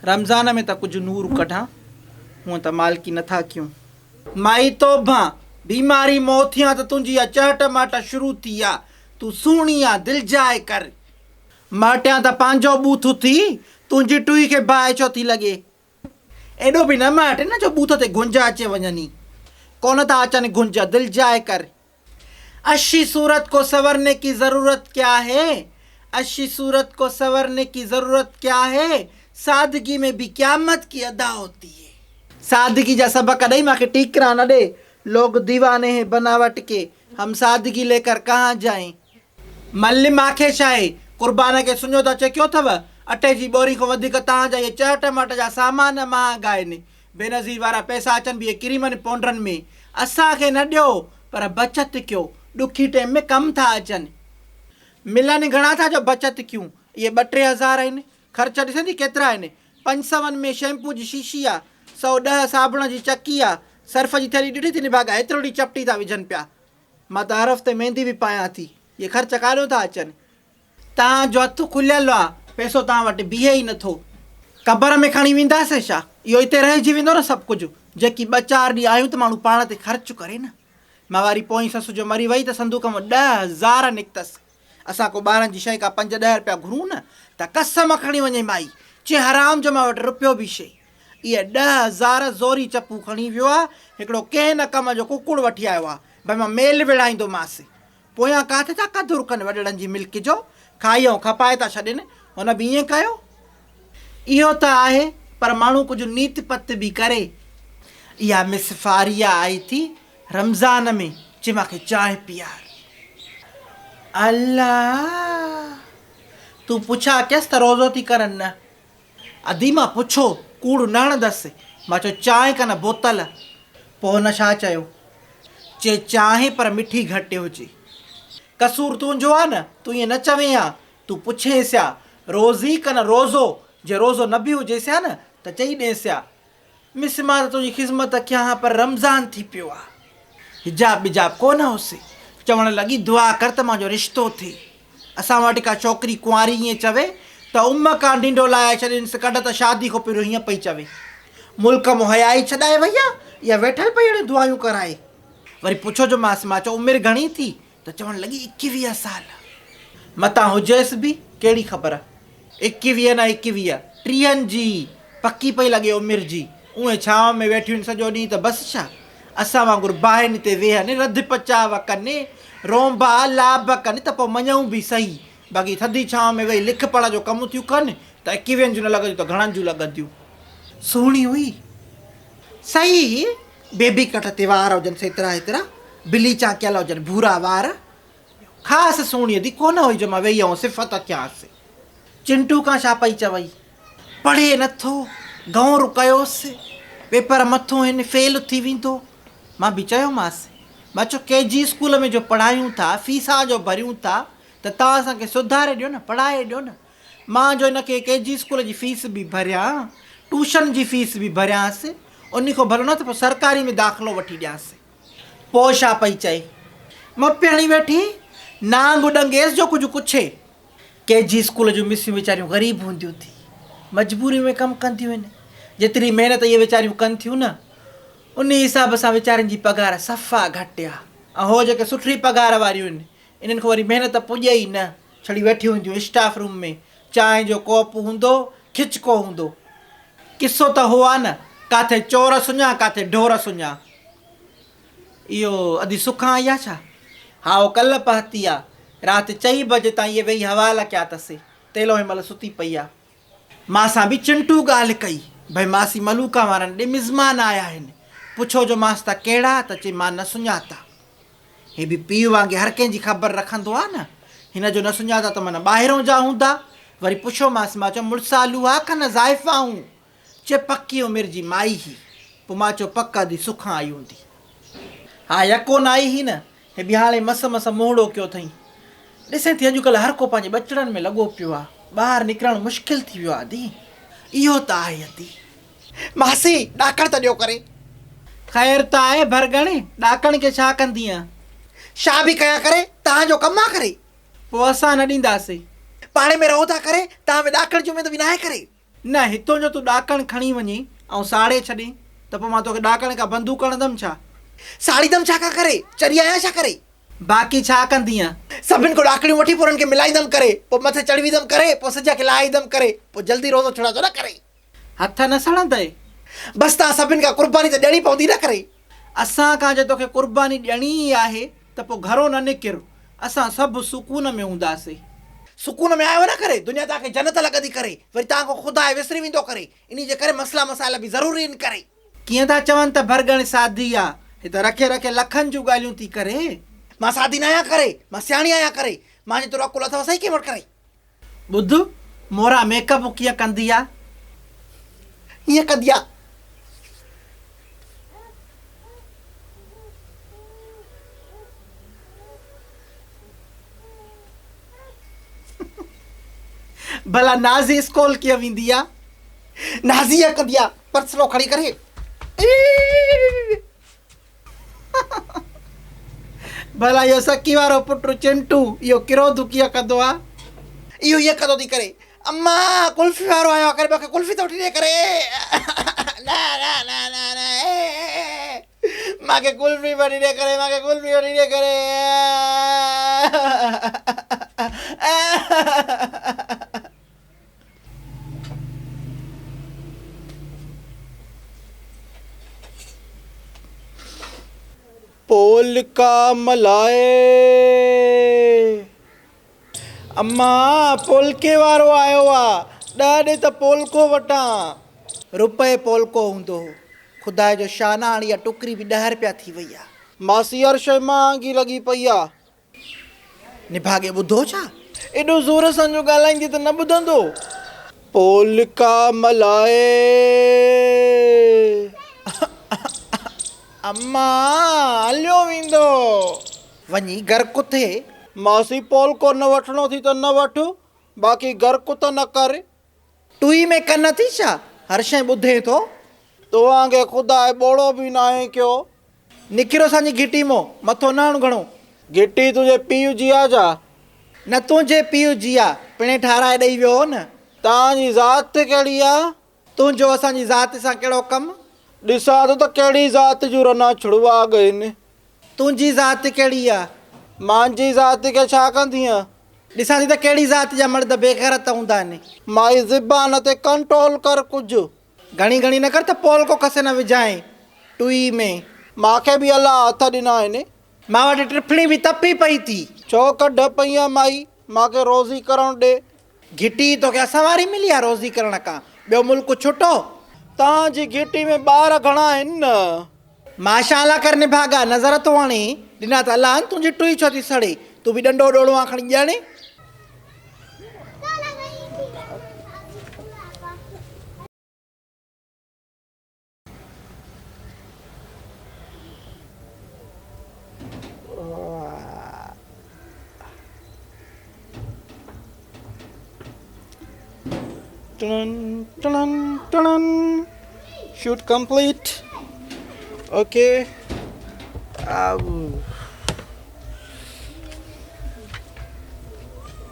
रमज़ान में त कुझु नूर कढां, हूअं त मालकी नथा कयूं। माई तोभां बीमारी मोथियां त तुंहिंजी चहट माट शुरू थी आ। तूं सुहिणी आ, दिलि जाए कर। माटियां त पंहिंजो बूथ थी, तुंहिंजी टुई खे बाहि छो थी लॻे। एॾो बि न माट न जो बूथ ते गुंज अचे वञनी, कोन था अचनि गुंज, दिलि जाए कर। अच्छी सूरत को संवरने की ज़रूरत क्या है, अच्छी सूरत को संवरने की ज़रूरत क्या है, सादगी में भी क़यामत की अदा होती है। सादगी जा सबक ॾेई मूंखे टीकरा न ॾे। लोग दीवाने हैं बनावट के, हम सादगी लेकर कहाँ जाएं। मल्ली मूंखे छा आहे, क़ुर्बान खे सुञो त अचे कयो अथव। अटे जी ॿोरी खां वधीक तव्हांजा इहे चहट मट जा सामान महांगा आहिनि। बेनज़ीर वारा पैसा अचनि बि इहे क्रीमनि पाउडरनि में। असांखे न ॾियो पर बचति कयो, ॾुखी टाइम में कमु था अचनि। मिलनि घणा था जो बचति कयूं। इहे 2-3 हज़ार आहिनि, ख़र्च ॾिसंदी केतिरा आहिनि। 500 में शैम्पू जी शीशी आहे, 110 साबुण जी चकी आहे, सर्फ जी थैली ॾिठी थी निभागा, एतिरो ॾींहुं चपटी था विझनि पिया। मां त हर हफ़्ते मेहंदी बि पायां थी। इहे ख़र्च काॾो था अचनि। तव्हांजो हथु खुलियल आहे, पैसो तव्हां वटि बीहे ई नथो। क़बर में खणी वेंदासीं छा? इहो हिते रहिजी वेंदो न सभु कुझु। जेकी 2-4 ॾींहं आयूं त माण्हू पाण ते ख़र्चु करे न। मां वारी पोइ ससु जो मरी वई त संदूक में 10,000 निकितसि। असां को ॿारनि जी शइ का 5-10 रुपया घुरूं न त कसम खणी वञे माई, चए हराम जो मां वटि रुपियो बि शइ। इहे 10,000 ज़ोरी चपू खणी वियो आहे। हिकिड़ो कंहिं न कम जो कुकुड़ वठी आयो आहे, भई मां मेल विढ़ाईंदोमांसि। पोयां किथे था कदुरु कनि वॾड़नि जी मिल्क जो, खाई ऐं खपाए था छॾनि। हुन बि ईअं कयो। इहो त आहे, पर माण्हू कुझु नीत पत बि करे। इहा मिस फारिया आई थी रमज़ान में, चए मूंखे चांहि पीआर। अल्लाह, तूं पुछा केसि त रोज़ो थी करनि न। अदी मां पुछो कूड़ न हणंदसि। मां चयो चांहि कन बोतल। पोइ हुन छा चयो? चए चांहि पर मिठी घटि हुजे। कसूर तुंहिंजो आहे न, तूं ईअं न चवें हा। तूं पुछेसि हा रोज़ी कन रोज़ो, जे रोज़ो न बि हुजेसि हा न त चई ॾेसि हा मिस मां त तुंहिंजी ख़िदमत कयां हा, पर रमज़ान थी पियो आहे। हिजाब बिजाब कोन हुअसि। चवणु लॻी दुआ कर त मुंहिंजो रिश्तो थिए। असां वटि का छोकिरी कुंवारी ईअं चवे त उम का ॾींडो लाहे छॾीनिसि, कढ त शादी खां पहिरियों हीअं पई चवे। मुल्क मां हयाई छॾाए वई आहे, इहा वेठल पई अहिड़े दुआयूं कराए। वरी पुछो जो मां चयो उमिरि घणी थी त चवणु लॻी 21 साल। मतां हुजेसि बि कहिड़ी ख़बर, 21 न 21, 30 जी पकी पई लॻे उमिरि जी। उहे छांव में वेठियूं आहिनि सॼो ॾींहुं त बसि छा। असां वांगुरु बाहिनि ते वेहनि, रध पचाव कनि, रोंबा लाभ कनि त पोइ मञूं बि सही। बाक़ी थधी छांव में वेही लिख पढ़ जो कमु थियूं कनि त 21 जूं न लॻंदियूं त घणनि जूं लॻंदियूं। सुहिणी हुई सही, बेबी कट ते वार हुजनि सेतिरा हेतिरा, बिली चांकियल हुजनि भूरा वार, ख़ासि सुहिणी हदी कोन हुई जो मां वेही ऐं सिफ़त कयांसि। चिंटू खां छा पई चवई, पढ़े नथो, गौर कयोसि, पेपर मथो हिन फेल थी वेंदो। मां बि चयोमांसि, मां चयो KG स्कूल में जो पढ़ायूं था, फीसा जो भरियूं था, त तव्हां असांखे सुधारे ॾियो न, पढ़ाए ॾियो न। मां जो हिनखे KG स्कूल जी फीस बि भरियां, ट्यूशन जी फीस बि भरियांसि, उन खां भलो न त पोइ सरकारी में दाख़िलो वठी ॾियांसि। पोइ छा पई चए, मां पियणी वेठी नांग उॾंगेसि जो कुझु कुछे। KG स्कूल जूं मिसियूं वीचारियूं ग़रीब हूंदियूं थी, मजबूरी में कमु कंदियूं आहिनि। जेतिरी महिनत इहे वीचारियूं कनि थियूं न, उन हिसाब सां वीचारनि जी पघार सफ़ा घटि आहे। ऐं हो जेके सुठी पघार वारियूं आहिनि, इन्हनि खां वरी महिनत पुॼे ई न। छड़ी वेठी हूंदियूं स्टाफ रूम में, चांहि जो कोप हूंदो, खिचको हूंदो। किसो त हो आहे न, किथे चोर सुञा किथे ढोर सुञा। इहो अधी सुखां आई आहे छा? हा उहो कल्ह पहती आहे, राति 4 बजे ताईं इहे वेही हवाला कया अथसि। तेलो हिनमहिल सुती पई आहे। मांसां बि चिंटू ॻाल्हि कई, भई मासी मलूका वारनि ॾे मिज़मान आया आहिनि। पुछो जो मांसि त कहिड़ा, त चई मां न सुञाता। हे बि पीउ वांगुरु हर कंहिंजी ख़बर रखंदो आहे न। हिन जो न सुञाता त माना ॿाहिरों जा हूंदा। वरी पुछो मांसि, मां चयो मुड़ुसालू आहे का न ज़ाइफ़ाऊं? चए पकी उमिरि जी माई ही। पोइ मां चयो पक अधी सुखां आई हूंदी। हा यको न आई ही न, हे बि हाणे मस मोहड़ो कयो अथई। ॾिसे थी अॼुकल्ह हर को पंहिंजे ॿचिड़नि में लॻो पियो आहे, ॿाहिरि निकिरणु मुश्किल थी वियो आहे। दी इहो त आहे अदी। मासी ॾाकण त ॾियो करे। ख़ैर त आहे भरगणे, ॾाकण खे छा कंदीअ? छा बि कया करे, तव्हांजो कमु आहे करे। पोइ असां न ॾींदासीं, पाणे में रहो था करे, तव्हां में ॾाकण जी उमेद बि न आहे करे। न हितों जो तूं ॾाकण खणी वञी ऐं साड़े छॾी त पोइ मां तोखे ॾाकण खां बंदूक हणंदमि छा? साड़ीदमि छा का करे, चरी आहियां छा करे? बाक़ी छा कंदीअ? सभिनि को ॾाकड़ियूं वठी पोइ उन्हनि खे मिलाईंदमि करे, पोइ मथे चढ़ी वेंदमि करे, पोइ सॼा खे लाहे ईंदमि करे, पोइ जल्दी रोज़ो छुड़ाजो न करे। हथ न सड़ंदे? बसि तव्हां सभिनि खां कुर्बानी त ॾियणी पवंदी न करे। असां खां जे तोखे कुर्बानी ॾियणी ई आहे त पोइ घरो न निकिर, असां सभु सुकून में हूंदासीं। सुकून में आयो न करे, दुनिया तव्हांखे जन्नत लॻंदी करे, वरी तव्हां खां ख़ुदा विसरी वेंदो करे, इन जे करे मसला मसाइला बि ज़रूरी आहिनि करे। कीअं था चवनि त भरगण सादी आहे, हिते रखे रखे लखनि जूं ॻाल्हियूं थी करे। मां सादी न आहियां करे, मां सियाणी आहियां करे, मां जेतिरो अकुल अथव सही कंहिं वटि करे। ॿुध, मोरा मेकअप कीअं कंदी आहे? हीअं कंदी आहे। भला नाज़ी स्कूल कीअं वेंदी आहे? नाज़ी हीअं कंदी आहे, पर्सलो खणी करे। भला इहो सकी वारो पुटु चिंटू इहो किरोध कीअं कंदो आहे? इहो हीअं कंदो थी करे, अम्मा कुल्फी वारो आयो आहे करे मूंखे कुल्फी थो वठी ॾे करे। न न न न न मूंखे कुल्फी वठी ॾे करे, मूंखे कुल्फी वठी ॾे करे। पोल का मलाए, अम्मा पोलके वारो आयो आहे, ॾाढे त पोलको वठां। रुपए पोलको हूंदो हो, ख़ुदा जो शाना हाणे इहा टुकरी बि 10 रुपया थी वई आहे। मासी हर शइ महांगी लॻी पई आहे। निभागे ॿुधो छा? एॾो ज़ोर सां जो ॻाल्हाईंदी त न ॿुधंदो। पोल का मलाए, अम्मा हलियो वेंदो। वञी घर कुथे। मासी पोलको न वठिणो थी त न वठ, बाक़ी घर कुत न कर। टुई में कन थी छा? हर शइ ॿुधे थो। तव्हांखे ख़ुदा ॿोड़ो बि न आहे कयो। निकिरो असांजी घिटी मां, मथो न हण घणो। घिटी तुंहिंजे पीउ जी आहे छा? न तुंहिंजे पीउ जी आहे, पिणे ठाराए ॾेई वियो हो न। तव्हांजी ज़ात कहिड़ी आहे? तुंहिंजो असांजी ज़ात सां कहिड़ो कमु? ॾिसां थो त कहिड़ी ज़ात जूं रना छुड़वा आहिनि। तुंहिंजी ज़ात कहिड़ी आहे? मुंहिंजी ज़ात खे छा कंदीअ? ॾिसां थी त कहिड़ी ज़ात जा मर्द बेग़ैरत हूंदा आहिनि। माई ज़बान ते कंट्रोल कर कुझु। घणी घणी न कर त पोलको कसे न विझाए टुई में। मूंखे बि अलाह हथ ॾिना आहिनि। मां वटि टिफणी बि तपी पई थी। छो कढ पई आहे माई, मूंखे रोज़ी करणु ॾे। घिटी तोखे असां वारी मिली आहे रोज़ी करण खां? ॿियो मुल्क छुटो? तव्हांजी घिटी में ॿार घणा आहिनि न? माशाअल्लाह कर निभागा, नज़र तो हाणे ॾिना त अलाह तुंहिंजी टुई छो थी सड़े? तूं बि डंडो ॾोड़ो आहे खणी ॼाणे। Shoot complete. Okay.